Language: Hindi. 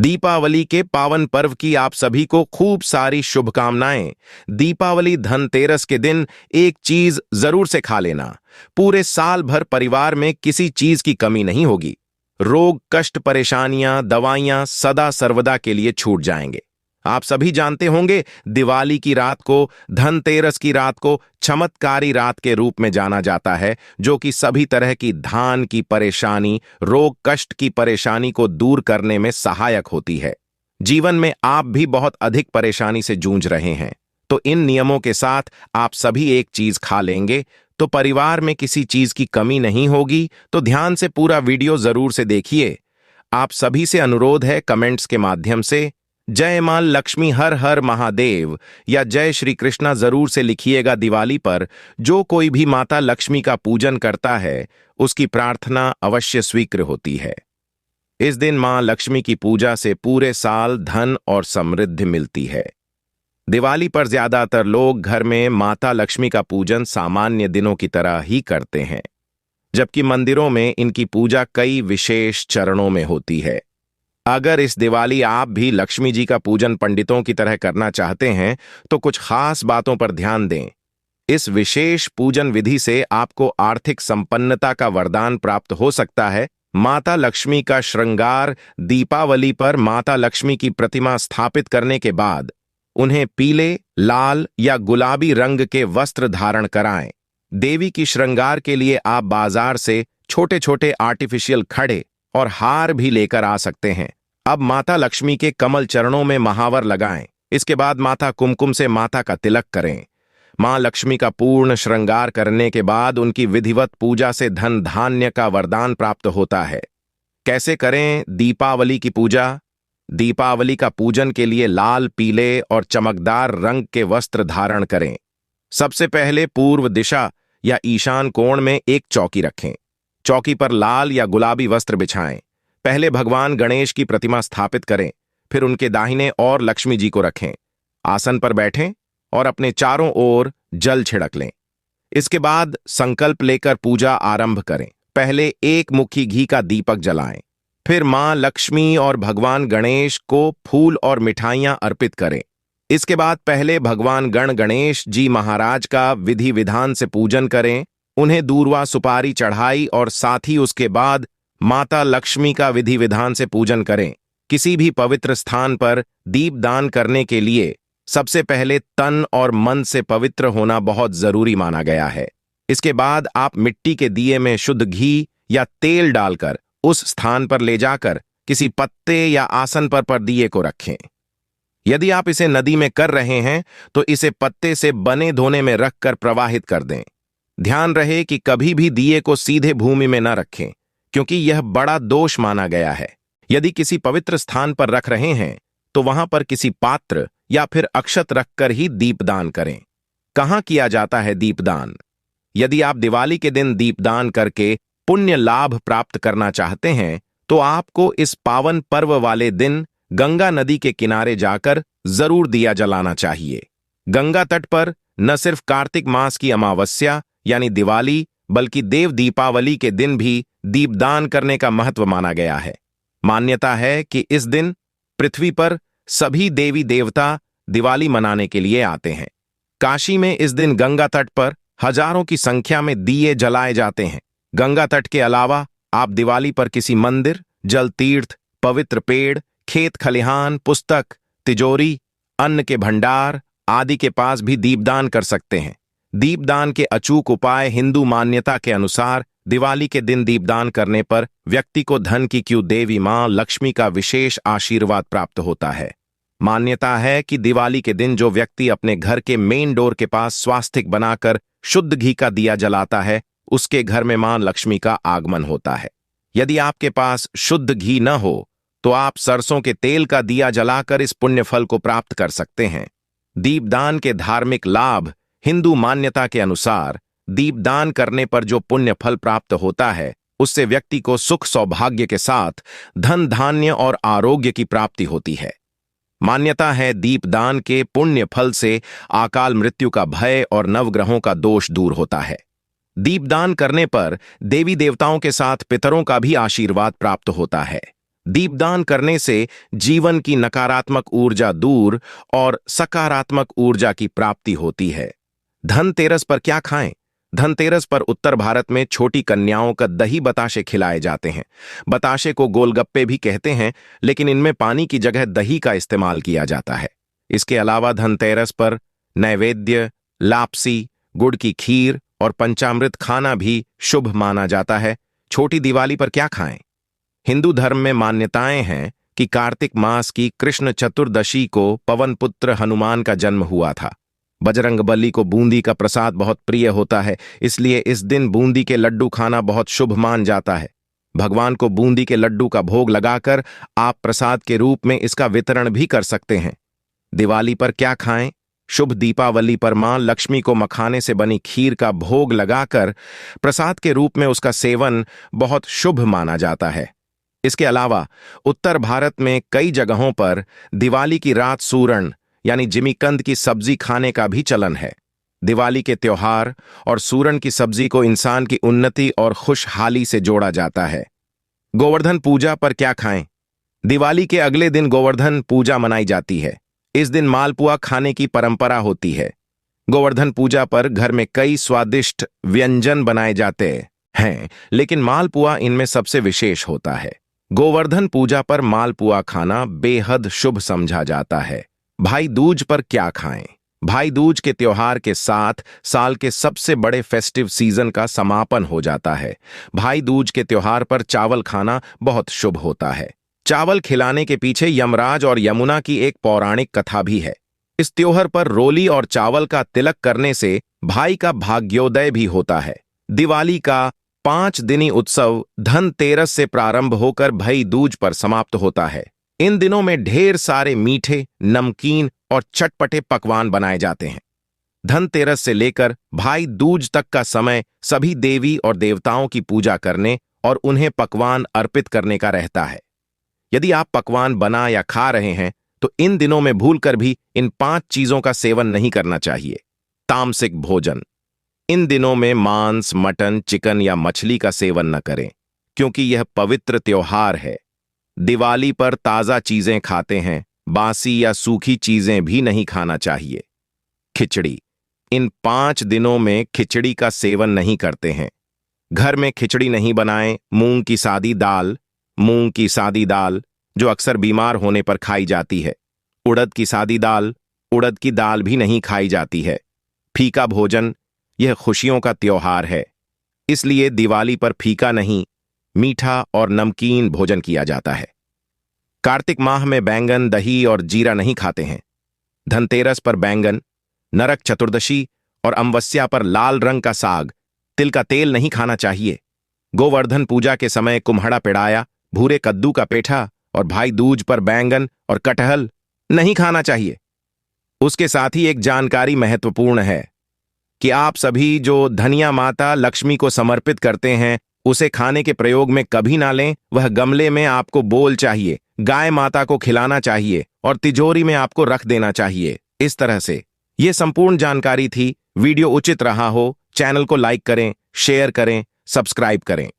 दीपावली के पावन पर्व की आप सभी को खूब सारी शुभकामनाएं। दीपावली धनतेरस के दिन एक चीज जरूर से खा लेना। पूरे साल भर परिवार में किसी चीज की कमी नहीं होगी। रोग, कष्ट, परेशानियां, दवाइयां सदा सर्वदा के लिए छूट जाएंगे। आप सभी जानते होंगे, दिवाली की रात को, धनतेरस की रात को चमत्कारी रात के रूप में जाना जाता है, जो कि सभी तरह की धान की परेशानी, रोग, कष्ट की परेशानी को दूर करने में सहायक होती है। जीवन में आप भी बहुत अधिक परेशानी से जूझ रहे हैं, तो इन नियमों के साथ आप सभी एक चीज खा लेंगे तो परिवार में किसी चीज की कमी नहीं होगी। तो ध्यान से पूरा वीडियो जरूर से देखिए। आप सभी से अनुरोध है, कमेंट्स के माध्यम से जय मां लक्ष्मी, हर हर महादेव या जय श्री कृष्णा जरूर से लिखिएगा। दिवाली पर जो कोई भी माता लक्ष्मी का पूजन करता है, उसकी प्रार्थना अवश्य स्वीकृत होती है। इस दिन मां लक्ष्मी की पूजा से पूरे साल धन और समृद्धि मिलती है। दिवाली पर ज्यादातर लोग घर में माता लक्ष्मी का पूजन सामान्य दिनों की तरह ही करते हैं, जबकि मंदिरों में इनकी पूजा कई विशेष चरणों में होती है। अगर इस दिवाली आप भी लक्ष्मी जी का पूजन पंडितों की तरह करना चाहते हैं, तो कुछ खास बातों पर ध्यान दें। इस विशेष पूजन विधि से आपको आर्थिक संपन्नता का वरदान प्राप्त हो सकता है। माता लक्ष्मी का श्रृंगार। दीपावली पर माता लक्ष्मी की प्रतिमा स्थापित करने के बाद उन्हें पीले, लाल या गुलाबी रंग के वस्त्र धारण कराएं। देवी की श्रृंगार के लिए आप बाजार से छोटे छोटे आर्टिफिशियल खड़े और हार भी लेकर आ सकते हैं। अब माता लक्ष्मी के कमल चरणों में महावर लगाएं। इसके बाद माथा कुमकुम से माता का तिलक करें। मां लक्ष्मी का पूर्ण श्रृंगार करने के बाद उनकी विधिवत पूजा से धन धान्य का वरदान प्राप्त होता है। कैसे करें दीपावली की पूजा? दीपावली का पूजन के लिए लाल, पीले और चमकदार रंग के वस्त्र धारण करें। सबसे पहले पूर्व दिशा या ईशान कोण में एक चौकी रखें। चौकी पर लाल या गुलाबी वस्त्र बिछाएं। पहले भगवान गणेश की प्रतिमा स्थापित करें, फिर उनके दाहिने और लक्ष्मी जी को रखें। आसन पर बैठें और अपने चारों ओर जल छिड़क लें। इसके बाद संकल्प लेकर पूजा आरंभ करें। पहले एक मुट्ठी घी का दीपक जलाएं, फिर मां लक्ष्मी और भगवान गणेश को फूल और मिठाइयां अर्पित करें। इसके बाद पहले भगवान गणेश जी महाराज का विधि विधान से पूजन करें। उन्हें दूर्वा सुपारी चढ़ाई और साथ ही उसके बाद माता लक्ष्मी का विधि विधान से पूजन करें। किसी भी पवित्र स्थान पर दीपदान करने के लिए सबसे पहले तन और मन से पवित्र होना बहुत जरूरी माना गया है। इसके बाद आप मिट्टी के दिए में शुद्ध घी या तेल डालकर उस स्थान पर ले जाकर किसी पत्ते या आसन पर दिए को रखें। यदि आप इसे नदी में कर रहे हैं, तो इसे पत्ते से बने धोने में रखकर प्रवाहित कर दें। ध्यान रहे कि कभी भी दिए को सीधे भूमि में न रखें, क्योंकि यह बड़ा दोष माना गया है। यदि किसी पवित्र स्थान पर रख रहे हैं, तो वहां पर किसी पात्र या फिर अक्षत रखकर ही दीपदान करें। कहां किया जाता है दीपदान? यदि आप दिवाली के दिन दीपदान करके पुण्य लाभ प्राप्त करना चाहते हैं, तो आपको इस पावन पर्व वाले दिन गंगा नदी के किनारे जाकर जरूर दिया जलाना चाहिए। गंगा तट पर न सिर्फ कार्तिक मास की अमावस्या यानी दिवाली, बल्कि देव दीपावली के दिन भी दीपदान करने का महत्व माना गया है। मान्यता है कि इस दिन पृथ्वी पर सभी देवी देवता दिवाली मनाने के लिए आते हैं। काशी में इस दिन गंगा तट पर हजारों की संख्या में दिए जलाए जाते हैं। गंगा तट के अलावा आप दिवाली पर किसी मंदिर, जल तीर्थ, पवित्र पेड़, खेत खलिहान, पुस्तक, तिजोरी, अन्न के भंडार आदि के पास भी दीपदान कर सकते हैं। दीपदान के अचूक उपाय। हिंदू मान्यता के अनुसार दिवाली के दिन दीपदान करने पर व्यक्ति को धन की देवी मां लक्ष्मी का विशेष आशीर्वाद प्राप्त होता है। मान्यता है कि दिवाली के दिन जो व्यक्ति अपने घर के मेन डोर के पास स्वास्तिक बनाकर शुद्ध घी का दिया जलाता है, उसके घर में मां लक्ष्मी का आगमन होता है। यदि आपके पास शुद्ध घी न हो, तो आप सरसों के तेल का दिया जलाकर इस पुण्य फल को प्राप्त कर सकते हैं। दीपदान के धार्मिक लाभ। हिंदू मान्यता के अनुसार दीपदान करने पर जो पुण्य फल प्राप्त होता है, उससे व्यक्ति को सुख सौभाग्य के साथ धन धान्य और आरोग्य की प्राप्ति होती है। मान्यता है दीपदान के पुण्य फल से अकाल मृत्यु का भय और नवग्रहों का दोष दूर होता है। दीपदान करने पर देवी देवताओं के साथ पितरों का भी आशीर्वाद प्राप्त होता है। दीपदान करने से जीवन की नकारात्मक ऊर्जा दूर और सकारात्मक ऊर्जा की प्राप्ति होती है। धनतेरस पर क्या खाएं? धनतेरस पर उत्तर भारत में छोटी कन्याओं का दही बताशे खिलाए जाते हैं। बताशे को गोलगप्पे भी कहते हैं, लेकिन इनमें पानी की जगह दही का इस्तेमाल किया जाता है। इसके अलावा धनतेरस पर नैवेद्य, लापसी, गुड़ की खीर और पंचामृत खाना भी शुभ माना जाता है। छोटी दिवाली पर क्या खाएं? हिंदू धर्म में मान्यताएं हैं कि कार्तिक मास की कृष्ण चतुर्दशी को पवन पुत्र हनुमान का जन्म हुआ था। बजरंगबली को बूंदी का प्रसाद बहुत प्रिय होता है, इसलिए इस दिन बूंदी के लड्डू खाना बहुत शुभ मान जाता है। भगवान को बूंदी के लड्डू का भोग लगाकर आप प्रसाद के रूप में इसका वितरण भी कर सकते हैं। दिवाली पर क्या खाएं? शुभ दीपावली पर मां लक्ष्मी को मखाने से बनी खीर का भोग लगाकर प्रसाद के रूप में उसका सेवन बहुत शुभ माना जाता है। इसके अलावा उत्तर भारत में कई जगहों पर दिवाली की रात सूरण यानी जिमीकंद की सब्जी खाने का भी चलन है। दिवाली के त्योहार और सूरण की सब्जी को इंसान की उन्नति और खुशहाली से जोड़ा जाता है। गोवर्धन पूजा पर क्या खाएं? दिवाली के अगले दिन गोवर्धन पूजा मनाई जाती है। इस दिन मालपुआ खाने की परंपरा होती है। गोवर्धन पूजा पर घर में कई स्वादिष्ट व्यंजन बनाए जाते हैं, लेकिन मालपुआ इनमें सबसे विशेष होता है। गोवर्धन पूजा पर मालपुआ खाना बेहद शुभ समझा जाता है। भाई दूज पर क्या खाएं? भाई दूज के त्योहार के साथ साल के सबसे बड़े फेस्टिव सीजन का समापन हो जाता है। भाई दूज के त्योहार पर चावल खाना बहुत शुभ होता है। चावल खिलाने के पीछे यमराज और यमुना की एक पौराणिक कथा भी है। इस त्योहार पर रोली और चावल का तिलक करने से भाई का भाग्योदय भी होता है। दिवाली का 5 दिनी उत्सव धनतेरस से प्रारंभ होकर भाई दूज पर समाप्त होता है। इन दिनों में ढेर सारे मीठे, नमकीन और चटपटे पकवान बनाए जाते हैं। धनतेरस से लेकर भाई दूज तक का समय सभी देवी और देवताओं की पूजा करने और उन्हें पकवान अर्पित करने का रहता है। यदि आप पकवान बना या खा रहे हैं तो इन दिनों में भूलकर भी इन 5 चीजों का सेवन नहीं करना चाहिए। तामसिक भोजन: इन दिनों में मांस, मटन, चिकन या मछली का सेवन न करें, क्योंकि यह पवित्र त्योहार है। दिवाली पर ताजा चीजें खाते हैं, बासी या सूखी चीजें भी नहीं खाना चाहिए। खिचड़ी: इन 5 दिनों में खिचड़ी का सेवन नहीं करते हैं। घर में खिचड़ी नहीं बनाएं। मूंग की सादी दाल जो अक्सर बीमार होने पर खाई जाती है। उड़द की सादी दाल, उड़द की दाल भी नहीं खाई जाती है। फीका भोजन: यह खुशियों का त्योहार है, इसलिए दिवाली पर फीका नहीं, मीठा और नमकीन भोजन किया जाता है। कार्तिक माह में बैंगन, दही और जीरा नहीं खाते हैं। धनतेरस पर बैंगन, नरक चतुर्दशी और अमावस्या पर लाल रंग का साग, तिल का तेल नहीं खाना चाहिए। गोवर्धन पूजा के समय कुम्हड़ा पिड़ाया, भूरे कद्दू का पेठा और भाई दूज पर बैंगन और कटहल नहीं खाना चाहिए। उसके साथ ही एक जानकारी महत्वपूर्ण है कि आप सभी जो धनिया माता लक्ष्मी को समर्पित करते हैं उसे खाने के प्रयोग में कभी ना लें। वह गमले में आपको बोल चाहिए, गाय माता को खिलाना चाहिए और तिजोरी में आपको रख देना चाहिए। इस तरह से यह संपूर्ण जानकारी थी। वीडियो उचित रहा हो, चैनल को लाइक करें, शेयर करें, सब्सक्राइब करें।